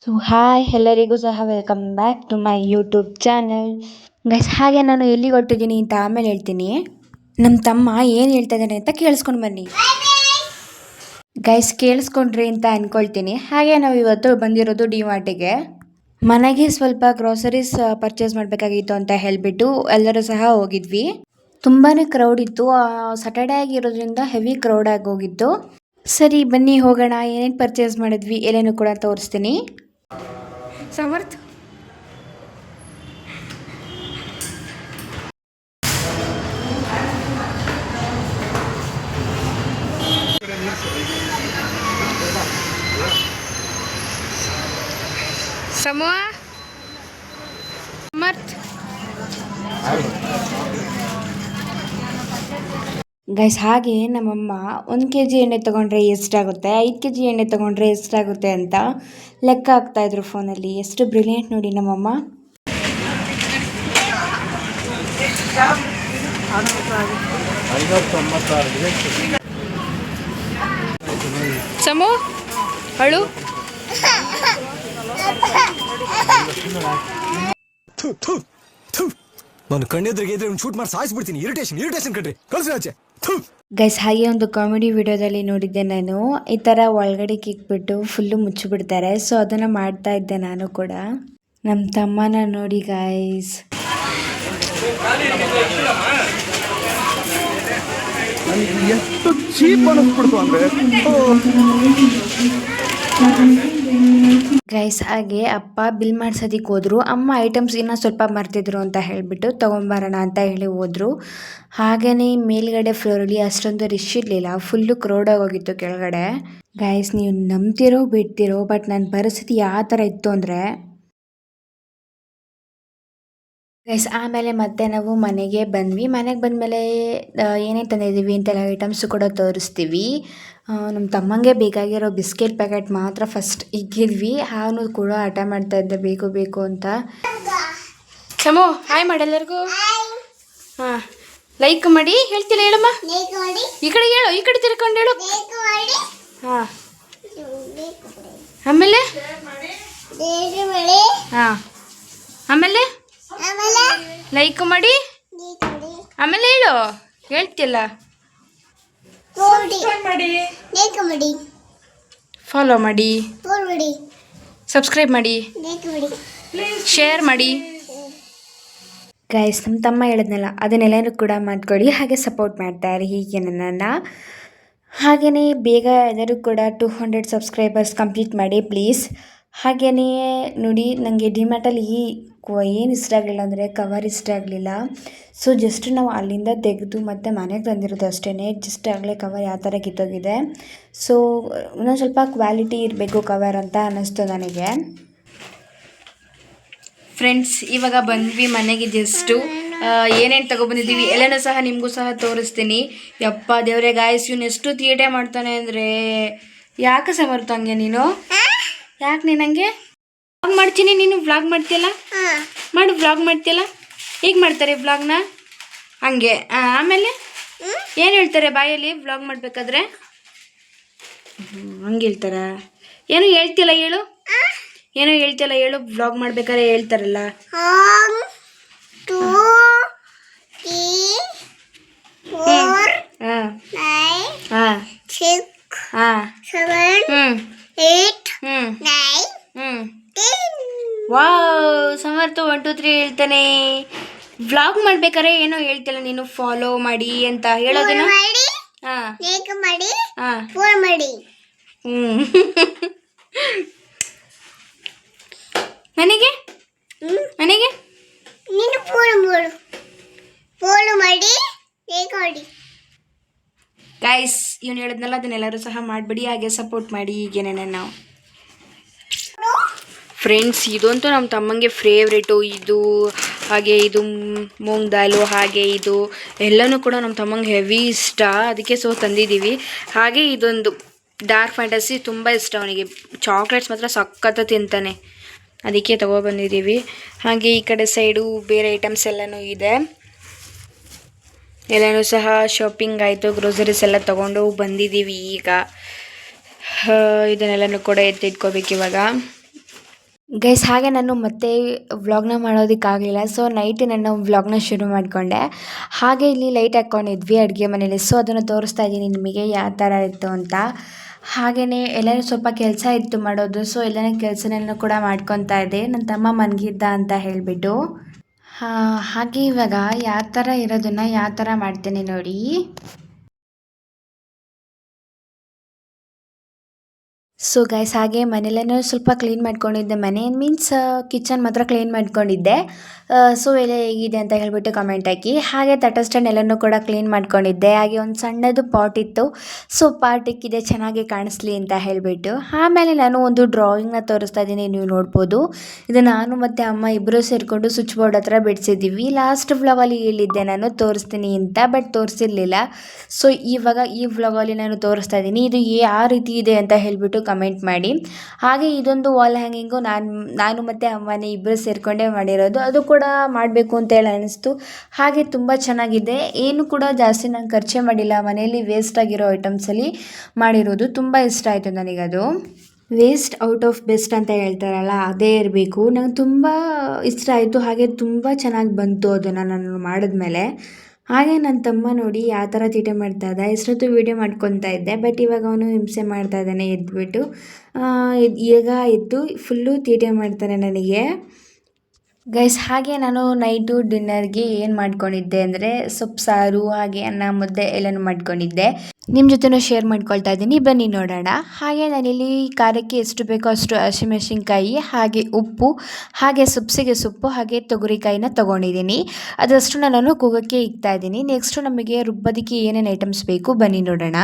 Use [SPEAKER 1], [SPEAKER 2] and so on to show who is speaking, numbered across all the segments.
[SPEAKER 1] So hi ಎಲ್ಲರಿಗೂ ಸಹ welcome back to my YouTube channel. Guys, ಹಾಗೆ ನಾನು ಎಲ್ಲಿಗೆ ಹೊರಟಿದ್ದೀನಿ ಅಂತ ಆಮೇಲೆ ಹೇಳ್ತೀನಿ. ನಮ್ಮ ತಮ್ಮ ಏನು ಹೇಳ್ತಾ ಇದ್ದಾನೆ ಅಂತ ಕೇಳಿಸ್ಕೊಂಡು ಬನ್ನಿ. ಗೈಸ್, ಕೇಳಿಸ್ಕೊಂಡ್ರಿ ಅಂತ ಅಂದ್ಕೊಳ್ತೀನಿ. ಹಾಗೆ ನಾವು ಇವತ್ತು ಬಂದಿರೋದು ಡಿಮಾರ್ಟಿಗೆ. ಮನೆಗೆ ಸ್ವಲ್ಪ ಗ್ರೋಸರೀಸ್ ಪರ್ಚೇಸ್ ಮಾಡಬೇಕಾಗಿತ್ತು ಅಂತ ಹೇಳಿಬಿಟ್ಟು ಎಲ್ಲರೂ ಸಹ ಹೋಗಿದ್ವಿ. ತುಂಬಾ ಕ್ರೌಡ್ ಇತ್ತು. ಸ್ಯಾಟರ್ಡೇ ಆಗಿರೋದ್ರಿಂದ ಹೆವಿ ಕ್ರೌಡ್ ಆಗಿ ಹೋಗಿತ್ತು. ಸರಿ ಬನ್ನಿ ಹೋಗೋಣ. ಏನೇನು ಪರ್ಚೇಸ್ ಮಾಡಿದ್ವಿ ಎಲ್ಲೇನು ಕೂಡ ತೋರಿಸ್ತೀನಿ. ಸಮರ್ಥ, ಸಮೂಹ, ಸಮರ್ಥ. ಗೈಸ್, ಹಾಗೆ ನಮ್ಮಮ್ಮ 1 kg ಎಣ್ಣೆ ತೊಗೊಂಡ್ರೆ ಎಷ್ಟಾಗುತ್ತೆ, 5 kg ಎಣ್ಣೆ ತೊಗೊಂಡ್ರೆ ಎಷ್ಟಾಗುತ್ತೆ ಅಂತ ಲೆಕ್ಕ ಹಾಕ್ತಾಯಿದ್ರು ಫೋನಲ್ಲಿ. ಎಷ್ಟು ಬ್ರಿಲಿಯಂಟ್ ನೋಡಿ ನಮ್ಮಮ್ಮ. ಸಮೂ ಅಳು.
[SPEAKER 2] ನಾನು ಕಣ್ಣೆದ್ರಿಗೆ ಇದ್ರೆ ಶೂಟ್ ಮಾಡಿ ಸಾಯಿಸ್ಬಿಡ್ತೀನಿ. ಇರಿಟೇಷನ್ ಕಣ್ರಿ, ಕಳ್ಸಿ ಆಚೆ.
[SPEAKER 1] ಗೈಸ್, ಹಾಗೆ ಒಂದು ಕಾಮಿಡಿ ವಿಡಿಯೋದಲ್ಲಿ ನೋಡಿದ್ದೆ ನಾನು. ಈ ಥರ ಒಳಗಡೆ ಕಿಕ್ಬಿಟ್ಟು ಫುಲ್ಲು ಮುಚ್ಚಿಬಿಡ್ತಾರೆ. ಸೊ ಅದನ್ನು ಮಾಡ್ತಾ ಇದ್ದೆ ನಾನು ಕೂಡ. ನಮ್ಮ ತಮ್ಮನ ನೋಡಿ ಗೈಸ್.
[SPEAKER 2] ಎಷ್ಟು ಚೀಪ್ ಅನಿಸ್ಬಿಡ್ತು ಅಂದ್ರೆ.
[SPEAKER 1] ಗೈಸ್, ಹಾಗೆ ಅಪ್ಪ ಬಿಲ್ ಮಾಡ್ಸೋದಕ್ಕೆ ಹೋದ್ರು. ಅಮ್ಮ ಐಟಮ್ಸ್ ಇನ್ನೂ ಸ್ವಲ್ಪ ಮರ್ತಿದ್ರು ಅಂತ ಹೇಳಿಬಿಟ್ಟು ತೊಗೊಂಬರೋಣ ಅಂತ ಹೇಳಿ ಹೋದರು. ಹಾಗೆಯೇ ಮೇಲ್ಗಡೆ ಫ್ಲೋರಲ್ಲಿ ಅಷ್ಟೊಂದು ರಶ್ ಇರಲಿಲ್ಲ, ಫುಲ್ಲು ಕ್ರೌಡ್ ಆಗೋಗಿತ್ತು ಕೆಳಗಡೆ. ಗೈಸ್, ನೀವು ನಂಬ್ತಿರೋ ಬಿಡ್ತಿರೋ, ಬಟ್ ನನ್ನ ಪರಿಸ್ಥಿತಿ ಯಾವ ಥರ ಇತ್ತು ಅಂದರೆ. ಗೈಸ್, ಆಮೇಲೆ ಮತ್ತೆ ನಾವು ಮನೆಗೆ ಬಂದ್ವಿ. ಮನೆಗೆ ಬಂದಮೇಲೆ ಏನೇನು ತಂದಿದ್ದೀವಿ ಅಂತೆಲ್ಲ ಐಟಮ್ಸು ಕೂಡ ತೋರಿಸ್ತೀವಿ. ನಮ್ಮ ತಮ್ಮಂಗೆ ಬೇಕಾಗಿರೋ ಬಿಸ್ಕೆಟ್ ಪ್ಯಾಕೆಟ್ ಮಾತ್ರ ಫಸ್ಟ್ ಇಕ್ಕಿದ್ವಿ. ಅವನು ಕೂಡ ಹಠ ಮಾಡ್ತಾಯಿದ್ದೆ ಬೇಕು ಅಂತ. ಸಮೋ ಹಾಯ್ ಮಾಡಿ ಎಲ್ಲರಿಗೂ. ಹಾಂ, ಲೈಕ್ ಮಾಡಿ. ಹೇಳ್ತಿಲ್ಲ ಹೇಳಮ್ಮ, ಈ ಕಡೆ ಹೇಳು, ಈ ಕಡೆ ತಿರ್ಕೊಂಡು ಹೇಳು. ಹಾಂ, ಆಮೇಲೆ ಹಾಂ, ಆಮೇಲೆ ಲೈಕ್ ಮಾಡಿ. ಆಮೇಲೆ ಹೇಳು, ಹೇಳ್ತಿಲ್ಲ. ಫಾಲೋ ಮಾಡಿ, ಸಬ್ಸ್ಕ್ರೈಬ್ ಮಾಡಿ, ಶೇರ್ ಮಾಡಿ. ಗೈಸ್, ನಮ್ಮ ತಮ್ಮ ಹೇಳಿದ್ನಲ್ಲ, ಅದನ್ನೆಲ್ಲನೂ ಕೂಡ ಮಾಡ್ಕೊಳ್ಳಿ. ಹಾಗೆ ಸಪೋರ್ಟ್ ಮಾಡ್ತಾರೆ ಹೀಗೆ ನನ್ನನ್ನು. ಹಾಗೆಯೇ ಬೇಗ ಎಲ್ಲರೂ ಕೂಡ 200 ಸಬ್ಸ್ಕ್ರೈಬರ್ಸ್ ಕಂಪ್ಲೀಟ್ ಮಾಡಿ ಪ್ಲೀಸ್. ಹಾಗೆಯೇ ನೋಡಿ, ನನಗೆ ಡಿಮ್ಯಾಟಲ್ಲಿ ಏನು ಇಷ್ಟ ಆಗಲಿಲ್ಲ ಅಂದರೆ ಕವರ್ ಇಷ್ಟ ಆಗಲಿಲ್ಲ. ಸೊ ಜಸ್ಟ್ ನಾವು ಅಲ್ಲಿಂದ ತೆಗೆದು ಮತ್ತೆ ಮನೆಗೆ ತಂದಿರೋದು ಅಷ್ಟೇ. ಜಸ್ಟ್ ಆಗಲೇ ಕವರ್ ಯಾವ ಥರ ಕಿತ್ತೋಗಿದೆ. ಸೊ ಇನ್ನೊಂದು ಸ್ವಲ್ಪ ಕ್ವಾಲಿಟಿ ಇರಬೇಕು ಕವರ್ ಅಂತ ಅನ್ನಿಸ್ತು ನನಗೆ. ಫ್ರೆಂಡ್ಸ್, ಇವಾಗ ಬಂದ್ವಿ ಮನೆಗೆ. ಜಸ್ಟು ಏನೇನು ತೊಗೊಬಂದಿದ್ದೀವಿ ಎಲ್ಲನೂ ಸಹ ನಿಮಗೂ ಸಹ ತೋರಿಸ್ತೀನಿ. ಯಪ್ಪ ದೇವರೇ ಗಾಯ್ಸ್, ಇವನು ಎಷ್ಟು ತೀಟೆ ಮಾಡ್ತಾನೆ ಅಂದರೆ. ಯಾಕೆ ಸಮರ್ಥ ಹಂಗೆ ನೀನು? ಯಾಕೆ ನೀನು ಹಂಗೆ ವ್ಲಾಗ್ ಮಾಡ್ತೀನಿ? ನೀನು ವ್ಲಾಗ್ ಮಾಡ್ತೀಯಲ್ಲ, ಮಾಡು. ವ್ಲಾಗ್ ಮಾಡ್ತೀಯಲ್ಲ, ಹೇಗೆ ಮಾಡ್ತಾರೆ ವ್ಲಾಗ್ನ? ಹಂಗೆ. ಆಮೇಲೆ ಏನು ಹೇಳ್ತಾರೆ ಬಾಯಲ್ಲಿ ವ್ಲಾಗ್ ಮಾಡಬೇಕಾದ್ರೆ? ಹಂಗೆ ಹೇಳ್ತಾರ? ಏನು ಹೇಳ್ತಿಲ್ಲ ಹೇಳು, ಏನೋ ಹೇಳ್ತಿಲ್ಲ ಹೇಳು. ವ್ಲಾಗ್ ಮಾಡ್ಬೇಕಾದ್ರೆ ಹೇಳ್ತಾರಲ್ಲ. ವಾವ್, ಸಮರ್ಥ 1 2 3 ಹೇಳ್ತಾನೆ. ವ್ಲಾಗ್ ಮಾಡ್ಬೇಕಾದ್ರೆ ಏನೋ ಹೇಳ್ತಿಲ್ಲ ನೀನು. ಫಾಲೋ ಮಾಡಿ ಅಂತ ಹೇಳೋದೇನೋ. ನನಗೆ ನನಗೆ ನೀನು ಫಾಲೋ ಮಾಡಿ. ಗೈಸ್, ಇವನು ಹೇಳಿದ್ನಲ್ಲ, ಅದನ್ನೆಲ್ಲರೂ ಸಹ ಮಾಡಿಬಿಡಿ. ಹಾಗೆ ಸಪೋರ್ಟ್ ಮಾಡಿ ಹೀಗೇನೆ ನಾವು. ಫ್ರೆಂಡ್ಸ್, ಇದಂತೂ ನಮ್ಮ ತಮ್ಮಂಗೆ ಫೇವ್ರೇಟು. ಇದು ಹಾಗೆ ಇದು ಮೂಂಗ್ ದಾಲು, ಹಾಗೆ ಇದು ಎಲ್ಲನೂ ಕೂಡ ನಮ್ಮ ತಮ್ಮಂಗೆ ಹೆವಿ ಇಷ್ಟ. ಅದಕ್ಕೆ ಸೊ ತಂದಿದ್ದೀವಿ. ಹಾಗೆ ಇದೊಂದು ಡಾರ್ಕ್ ಫ್ಯಾಂಟಸಿ ತುಂಬ ಇಷ್ಟ ಅವನಿಗೆ. ಚಾಕ್ಲೇಟ್ಸ್ ಮಾತ್ರ ಸಖತ್ತ ತಿಂತಾನೆ, ಅದಕ್ಕೆ ತೊಗೊಬಂದಿದ್ದೀವಿ. ಹಾಗೆ ಈ ಕಡೆ ಸೈಡು ಬೇರೆ ಐಟಮ್ಸ್ ಎಲ್ಲನೂ ಇದೆ. ಎಲ್ಲನೂ ಸಹ ಶಾಪಿಂಗ್ ಆಯಿತು. ಗ್ರೋಸರೀಸ್ ಎಲ್ಲ ತೊಗೊಂಡು ಬಂದಿದ್ದೀವಿ. ಈಗ ಇದನ್ನೆಲ್ಲನೂ ಕೂಡ ಎತ್ತಿಟ್ಕೋಬೇಕು ಇವಾಗ. ಗೈಸ್ ಹಾಗೆ ನಾನು ಮತ್ತೆ ವ್ಲಾಗ್ನ ಮಾಡೋದಕ್ಕಾಗಲಿಲ್ಲ. ಸೊ ನೈಟ್ ನಾನು ವ್ಲಾಗ್ನ ಶುರು ಮಾಡಿಕೊಂಡೆ. ಹಾಗೆ ಇಲ್ಲಿ ಲೈಟ್ ಹಾಕ್ಕೊಂಡಿದ್ವಿ ಅಡುಗೆ ಮನೇಲಿ. ಸೊ ಅದನ್ನು ತೋರಿಸ್ತಾ ಇದ್ದೀನಿ ನಿಮಗೆ ಯಾವ ಥರ ಇತ್ತು ಅಂತ. ಹಾಗೆಯೇ ಎಲ್ಲರೂ ಸ್ವಲ್ಪ ಕೆಲಸ ಇತ್ತು ಮಾಡೋದು. ಸೊ ಎಲ್ಲನೇ ಕೆಲಸನೆಲ್ಲ ಕೂಡ ಮಾಡ್ಕೊತಾ ಇದ್ದೆ, ನನ್ನ ತಮ್ಮ ಮನಗಿದ್ದ ಅಂತ ಹೇಳಿಬಿಟ್ಟು. ಹಾಗೆ ಇವಾಗ ಯಾವ ಥರ ಇರೋದನ್ನು ಯಾವ ಥರ ಮಾಡ್ತೇನೆ ನೋಡಿ. ಸೊ ಗೈಸ್ ಹಾಗೆ ಮನೆಯಲ್ಲೇನೋ ಸ್ವಲ್ಪ ಕ್ಲೀನ್ ಮಾಡ್ಕೊಂಡಿದ್ದೆ. ಮನೆ ಮೀನ್ಸ್ ಕಿಚನ್ ಮಾತ್ರ ಕ್ಲೀನ್ ಮಾಡ್ಕೊಂಡಿದ್ದೆ. ಸೊ ಎಲ್ಲ ಹೇಗಿದೆ ಅಂತ ಹೇಳಿಬಿಟ್ಟು ಕಮೆಂಟ್ ಹಾಕಿ. ಹಾಗೆ ತಟ್ಟೆ ಸ್ಟ್ಯಾಂಡ್ ಎಲ್ಲನೂ ಕೂಡ ಕ್ಲೀನ್ ಮಾಡ್ಕೊಂಡಿದ್ದೆ. ಹಾಗೆ ಒಂದು ಸಣ್ಣದು ಪಾಟ್ ಇತ್ತು. ಸೊ ಪಾಟ್ ಇಕ್ಕಿದೆ ಚೆನ್ನಾಗಿ ಕಾಣಿಸ್ಲಿ ಅಂತ ಹೇಳಿಬಿಟ್ಟು. ಆಮೇಲೆ ನಾನು ಒಂದು ಡ್ರಾಯಿಂಗ್ನ ತೋರಿಸ್ತಾ ಇದ್ದೀನಿ, ನೀವು ನೋಡ್ಬೋದು. ಇದು ನಾನು ಮತ್ತು ಅಮ್ಮ ಇಬ್ಬರು ಸೇರಿಕೊಂಡು ಸ್ವಿಚ್ ಬೋರ್ಡ್ ಹತ್ರ ಬಿಡಿಸಿದ್ದೀವಿ. ಲಾಸ್ಟ್ ವ್ಲಾಗಲ್ಲಿ ಹೇಳಿದ್ದೆ ನಾನು ತೋರಿಸ್ತೀನಿ ಅಂತ, ಬಟ್ ತೋರಿಸಿರ್ಲಿಲ್ಲ. ಸೊ ಇವಾಗ ಈ ವ್ಲಾಗಲ್ಲಿ ನಾನು ತೋರಿಸ್ತಾ ಇದ್ದೀನಿ. ಇದು ಯಾವ ರೀತಿ ಇದೆ ಅಂತ ಹೇಳಿಬಿಟ್ಟು ಕಮೆಂಟ್ ಮಾಡಿ. ಹಾಗೆ ಇದೊಂದು ವಾಲ್ ಹ್ಯಾಂಗಿಂಗು ನಾನು ಮತ್ತು ಅಮ್ಮನೇ ಇಬ್ಬರು ಸೇರಿಕೊಂಡೇ ಮಾಡಿರೋದು. ಅದು ಕೂಡ ಮಾಡಬೇಕು ಅಂತೇಳಿ ಅನ್ನಿಸ್ತು. ಹಾಗೆ ತುಂಬ ಚೆನ್ನಾಗಿದೆ. ಏನು ಕೂಡ ಜಾಸ್ತಿ ನಾನು ಖರ್ಚೇ ಮಾಡಿಲ್ಲ, ಮನೆಯಲ್ಲಿ ವೇಸ್ಟ್ ಆಗಿರೋ ಐಟಮ್ಸಲ್ಲಿ ಮಾಡಿರೋದು. ತುಂಬ ಇಷ್ಟ ಆಯಿತು ನನಗದು. ವೇಸ್ಟ್ ಔಟ್ ಆಫ್ ಬೆಸ್ಟ್ ಅಂತ ಹೇಳ್ತಾರಲ್ಲ, ಅದೇ ಇರಬೇಕು. ನಂಗೆ ತುಂಬ ಇಷ್ಟ ಆಯಿತು. ಹಾಗೆ ತುಂಬ ಚೆನ್ನಾಗಿ ಬಂತು ಅದನ್ನು ನಾನು ಮಾಡಿದ್ಮೇಲೆ. ಹಾಗೆ ನನ್ನ ತಮ್ಮ ನೋಡಿ ಯಾವ ಥರ ತೀಟೆ ಮಾಡ್ತಾ ಇದ್ದ. ಎಷ್ಟೊತ್ತು ವೀಡಿಯೋ ಮಾಡ್ಕೊತಾ ಇದ್ದೆ, ಬಟ್ ಇವಾಗ ಅವನು ಹಿಂಸೆ ಮಾಡ್ತಾ ಇದ್ದಾನೆ ಎದ್ಬಿಟ್ಟು. ಈಗ ಎದ್ದು ಫುಲ್ಲು ತೀಟೆ ಮಾಡ್ತಾನೆ ನನಗೆ. ಗೈಸ್ ಹಾಗೆ ನಾನು ನೈಟು ಡಿನ್ನರ್ಗೆ ಏನು ಮಾಡ್ಕೊಂಡಿದ್ದೆ ಅಂದರೆ ಸೊಪ್ಪು ಸಾರು ಹಾಗೆ ಅನ್ನ ಮುದ್ದೆ ಎಲ್ಲನೂ ಮಾಡ್ಕೊಂಡಿದ್ದೆ. ನಿಮ್ಮ ಜೊತೆನೂ ಶೇರ್ ಮಾಡ್ಕೊಳ್ತಾ ಇದ್ದೀನಿ, ಬನ್ನಿ ನೋಡೋಣ. ಹಾಗೆ ನಾನಿಲ್ಲಿ ಖಾರಕ್ಕೆ ಎಷ್ಟು ಬೇಕೋ ಅಷ್ಟು ಹಸಿಮೆಣಸಿನ್ಕಾಯಿ ಹಾಗೆ ಉಪ್ಪು ಹಾಗೆ ಸಬ್ಸಿಗೆ ಸೊಪ್ಪು ಹಾಗೆ ತೊಗರಿಕಾಯಿನ ತೊಗೊಂಡಿದ್ದೀನಿ. ಅದಷ್ಟು ನಾನು ಕೂಗಕ್ಕೆ ಇಕ್ತಾ ಇದ್ದೀನಿ. ನೆಕ್ಸ್ಟು ನಮಗೆ ರುಬ್ಬೋದಕ್ಕೆ ಏನೇನು ಐಟಮ್ಸ್ ಬೇಕು ಬನ್ನಿ ನೋಡೋಣ.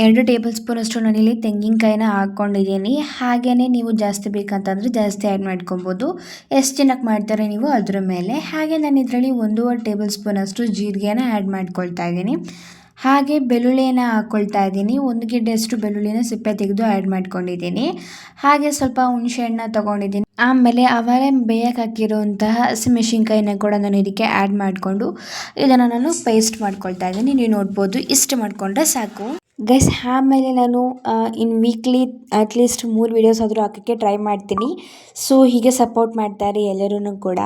[SPEAKER 1] 2 ಟೇಬಲ್ ಸ್ಪೂನಷ್ಟು ನಾನಿಲ್ಲಿ ತೆಂಗಿನಕಾಯಿನ ಹಾಕ್ಕೊಂಡಿದ್ದೀನಿ. ಹಾಗೆಯೇ ನೀವು ಜಾಸ್ತಿ ಬೇಕಂತಂದರೆ ಜಾಸ್ತಿ ಆ್ಯಡ್ ಮಾಡ್ಕೊಬೋದು, ಎಷ್ಟು ಜನಕ್ಕೆ ಮಾಡ್ತಾರೆ ನೀವು ಅದ್ರ ಮೇಲೆ. ಹಾಗೆ ನಾನು ಇದರಲ್ಲಿ 1.5 ಟೇಬಲ್ ಸ್ಪೂನಷ್ಟು ಜೀರಿಗೆನ ಆ್ಯಡ್ ಮಾಡ್ಕೊಳ್ತಾ ಇದ್ದೀನಿ. ಹಾಗೆ ಬೆಳ್ಳುಳ್ಳಿಯನ್ನು ಹಾಕ್ಕೊಳ್ತಾ ಇದ್ದೀನಿ. 1 ಗೆಡ್ಡೆಯಷ್ಟು ಬೆಳ್ಳುಳ್ಳಿನ ಸಿಪ್ಪೆ ತೆಗೆದು ಆ್ಯಡ್ ಮಾಡ್ಕೊಂಡಿದ್ದೀನಿ. ಹಾಗೆ ಸ್ವಲ್ಪ ಹುಣಸೆಹಣ್ಣು ತೊಗೊಂಡಿದ್ದೀನಿ. ಆಮೇಲೆ ಅವರೇ ಬೇಯಕ್ಕೆ ಹಾಕಿರುವಂತಹ ಹಸಿಮೆಣಸಿನ್ಕಾಯಿನ ಕೂಡ ನಾನು ಇದಕ್ಕೆ ಆ್ಯಡ್ ಮಾಡಿಕೊಂಡು ಇದನ್ನು ನಾನು ಪೇಸ್ಟ್ ಮಾಡ್ಕೊಳ್ತಾ ಇದ್ದೀನಿ. ನೀವು ನೋಡ್ಬೋದು, ಇಷ್ಟು ಮಾಡಿಕೊಂಡ್ರೆ ಸಾಕು ಗೈಸ್. ಆಮೇಲೆ ನಾನು ಇನ್ ವೀಕ್ಲಿ ಅಟ್ಲೀಸ್ಟ್ 3 ವೀಡಿಯೋಸ್ ಆದರೂ ಹಾಕೋಕ್ಕೆ ಟ್ರೈ ಮಾಡ್ತೀನಿ. ಸೊ ಹೀಗೆ ಸಪೋರ್ಟ್ ಮಾಡ್ತಾರೆ ಎಲ್ಲರೂ ಕೂಡ.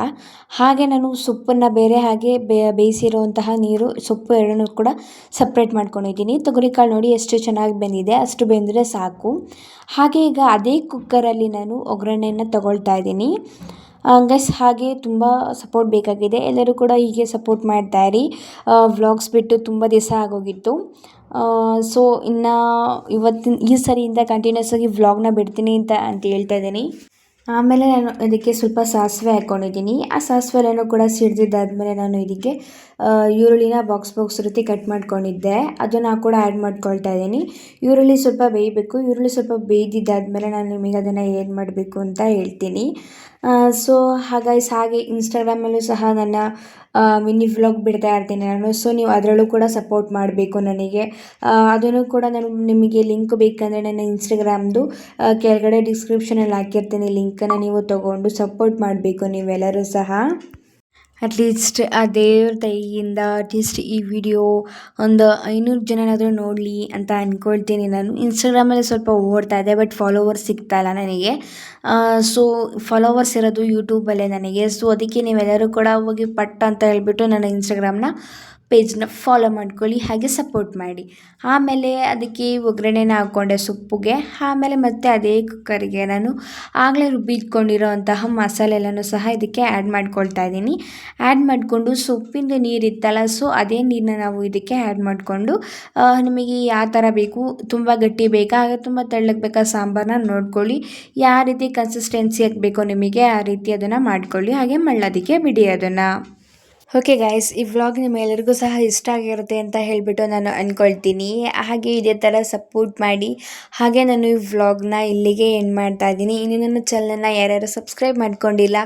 [SPEAKER 1] ಹಾಗೆ ನಾನು ಸೊಪ್ಪನ್ನು ಬೇರೆ ಹಾಗೆ ಬೇಯಿಸಿರುವಂತಹ ನೀರು ಸೊಪ್ಪು ಎರಡನ್ನೂ ಕೂಡ ಸಪ್ರೇಟ್ ಮಾಡ್ಕೊಂಡಿದ್ದೀನಿ. ತೊಗರಿಕಾಳು ನೋಡಿ ಎಷ್ಟು ಚೆನ್ನಾಗಿ ಬೆಂದಿದೆ, ಅಷ್ಟು ಬೆಂದರೆ ಸಾಕು. ಹಾಗೆ ಈಗ ಅದೇ ಕುಕ್ಕರಲ್ಲಿ ನಾನು ಒಗ್ಗರಣೆಯನ್ನು ತಗೊಳ್ತಾ ಇದ್ದೀನಿ ಗೈಸ್. ಹಾಗೆ ತುಂಬ ಸಪೋರ್ಟ್ ಬೇಕಾಗಿದೆ, ಎಲ್ಲರೂ ಕೂಡ ಹೀಗೆ ಸಪೋರ್ಟ್ ಮಾಡ್ತಾಯಿರಿ. ವ್ಲಾಗ್ಸ್ ಬಿಟ್ಟು ತುಂಬ ದಿವಸ ಆಗೋಗಿತ್ತು. ಸೊ ಇನ್ನು ಈ ಸರಿಯಿಂದ ಕಂಟಿನ್ಯೂಸ್ ಆಗಿ ವ್ಲಾಗ್ನ ಬಿಡ್ತೀನಿ ಅಂತ ಹೇಳ್ತಾ ಇದ್ದೀನಿ. ಆಮೇಲೆ ನಾನು ಇದಕ್ಕೆ ಸ್ವಲ್ಪ ಸಾಸಿವೆ ಹಾಕ್ಕೊಂಡಿದ್ದೀನಿ. ಆ ಸಾಸಿವೆನೂ ಕೂಡ ಸಿಡ್ದಿದ್ದಾದಮೇಲೆ ನಾನು ಇದಕ್ಕೆ ಈರುಳ್ಳಿನ ಬಾಕ್ಸ್ ರೀತಿ ಕಟ್ ಮಾಡ್ಕೊಂಡಿದ್ದೆ, ಅದನ್ನು ಕೂಡ ಆ್ಯಡ್ ಮಾಡ್ಕೊಳ್ತಾ ಇದ್ದೀನಿ. ಈರುಳ್ಳಿ ಸ್ವಲ್ಪ ಬೇಯಬೇಕು. ಈರುಳ್ಳಿ ಸ್ವಲ್ಪ ಬೇಯ್ದಿದ್ದಾದಮೇಲೆ ನಾನು ನಿಮಗೆ ಅದನ್ನು ಏನು ಮಾಡಬೇಕು ಅಂತ ಹೇಳ್ತೀನಿ. ಸೊ ಹಾಗೆ ಇನ್ಸ್ಟಾಗ್ರಾಮಲ್ಲೂ ಸಹ ನನ್ನ ಮಿನಿ ವ್ಲಾಗ್ ಬಿಡ್ತಾ ಇರ್ತೀನಿ ನಾನು. ಸೊ ನೀವು ಅದರಲ್ಲೂ ಕೂಡ ಸಪೋರ್ಟ್ ಮಾಡಬೇಕು ನನಗೆ. ಅದನ್ನು ಕೂಡ ನಾನು ನಿಮಗೆ ಲಿಂಕ್ ಬೇಕಂದರೆ ನನ್ನ ಇನ್ಸ್ಟಾಗ್ರಾಮ್ದು ಕೆಳಗಡೆ ಡಿಸ್ಕ್ರಿಪ್ಷನಲ್ಲಿ ಹಾಕಿರ್ತೀನಿ. ಲಿಂಕನ್ನು ನೀವು ತೊಗೊಂಡು ಸಪೋರ್ಟ್ ಮಾಡಬೇಕು ನೀವೆಲ್ಲರೂ ಸಹ. ಅಟ್ಲೀಸ್ಟ್ ಆ ದೇವ್ರ ದಯೆಯಿಂದ ಅಟ್ಲೀಸ್ಟ್ ಈ ವಿಡಿಯೋ ಒಂದು 500 ಜನನಾದರೂ ನೋಡಲಿ ಅಂತ ಅಂದ್ಕೊಳ್ತೀನಿ ನಾನು. ಇನ್ಸ್ಟಾಗ್ರಾಮಲ್ಲಿ ಸ್ವಲ್ಪ ಓಡ್ತಾ ಇದೆ, ಬಟ್ ಫಾಲೋವರ್ಸ್ ಸಿಗ್ತಾಯಿಲ್ಲ ನನಗೆ. ಸೊ ಫಾಲೋವರ್ಸ್ ಇರೋದು ಯೂಟ್ಯೂಬಲ್ಲೇ ನನಗೆ. ಸೊ ಅದಕ್ಕೆ ನೀವೆಲ್ಲರೂ ಕೂಡ ಹೋಗಿ ಪಟ್ ಅಂತ ಹೇಳಿಬಿಟ್ಟು ನನ್ನ ಇನ್ಸ್ಟಾಗ್ರಾಮ್ನ ಪೇಜ್ನ ಫಾಲೋ ಮಾಡ್ಕೊಳ್ಳಿ, ಹಾಗೆ ಸಪೋರ್ಟ್ ಮಾಡಿ. ಆಮೇಲೆ ಅದಕ್ಕೆ ಒಗ್ಗರಣೆನ ಹಾಕ್ಕೊಂಡೆ ಸೊಪ್ಪಿಗೆ. ಆಮೇಲೆ ಮತ್ತೆ ಅದೇ ಕುಕ್ಕರಿಗೆ ನಾನು ಆಗಲೇ ರುಬ್ಬಿಟ್ಕೊಂಡಿರೋ ಅಂತಹ ಮಸಾಲೆ ಎಲ್ಲನೂ ಸಹ ಇದಕ್ಕೆ ಆ್ಯಡ್ ಮಾಡ್ಕೊಳ್ತಾ ಇದ್ದೀನಿ. ಆ್ಯಡ್ ಮಾಡಿಕೊಂಡು ಸೊಪ್ಪಿಂದು ನೀರಿತ್ತಲ್ಲ, ಸೊ ಅದೇ ನೀರನ್ನ ನಾವು ಇದಕ್ಕೆ ಆ್ಯಡ್ ಮಾಡಿಕೊಂಡು ನಿಮಗೆ ಯಾವ ಥರ ಬೇಕು, ತುಂಬ ಗಟ್ಟಿ ಬೇಕಾ ಹಾಗೆ ತುಂಬ ತೆಳ್ಳಗೆ ಬೇಕಾ ಸಾಂಬಾರನ್ನ ನೋಡ್ಕೊಳ್ಳಿ. ಯಾವ ರೀತಿ ಕನ್ಸಿಸ್ಟೆನ್ಸಿ ಬೇಕೋ ನಿಮಗೆ ಆ ರೀತಿ ಅದನ್ನು ಮಾಡ್ಕೊಳ್ಳಿ, ಹಾಗೆ ಮಳ್ಳೋದಕ್ಕೆ ಬಿಡಿ ಅದನ್ನು. ಓಕೆ ಗೈಸ್, ಈ ವ್ಲಾಗ್ ನಿಮ್ಮೆಲ್ಲರಿಗೂ ಸಹ ಇಷ್ಟ ಆಗಿರುತ್ತೆ ಅಂತ ಹೇಳಿಬಿಟ್ಟು ನಾನು ಅಂದ್ಕೊಳ್ತೀನಿ. ಹಾಗೆ ಇದೇ ಥರ ಸಪೋರ್ಟ್ ಮಾಡಿ. ಹಾಗೆ ನಾನು ಈ ವ್ಲಾಗ್ನ ಇಲ್ಲಿಗೆ ಎಂಡ್ ಮಾಡ್ತಾ ಇದ್ದೀನಿ. ಇನ್ನು ನನ್ನ ಚಾನಲ್ನ ಯಾರ್ಯಾರು ಸಬ್ಸ್ಕ್ರೈಬ್ ಮಾಡ್ಕೊಂಡಿಲ್ಲ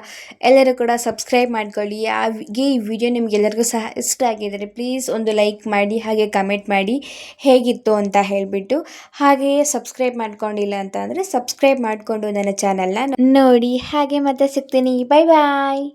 [SPEAKER 1] ಎಲ್ಲರೂ ಕೂಡ ಸಬ್ಸ್ಕ್ರೈಬ್ ಮಾಡ್ಕೊಳ್ಳಿ. ಹಾಗೆ ಈ ವಿಡಿಯೋ ನಿಮಗೆಲ್ಲರಿಗೂ ಸಹ ಇಷ್ಟ ಆಗಿದ್ದರೆ ಪ್ಲೀಸ್ ಒಂದು ಲೈಕ್ ಮಾಡಿ, ಹಾಗೆ ಕಮೆಂಟ್ ಮಾಡಿ ಹೇಗಿತ್ತು ಅಂತ ಹೇಳಿಬಿಟ್ಟು. ಹಾಗೆಯೇ ಸಬ್ಸ್ಕ್ರೈಬ್ ಮಾಡ್ಕೊಂಡಿಲ್ಲ ಅಂತ ಅಂದರೆ ಸಬ್ಸ್ಕ್ರೈಬ್ ಮಾಡಿಕೊಂಡು ನನ್ನ ಚಾನಲ್ನ ನೋಡಿ. ಹಾಗೆ ಮತ್ತೆ ಸಿಗ್ತೀನಿ. ಬಾಯ್ ಬಾಯ್.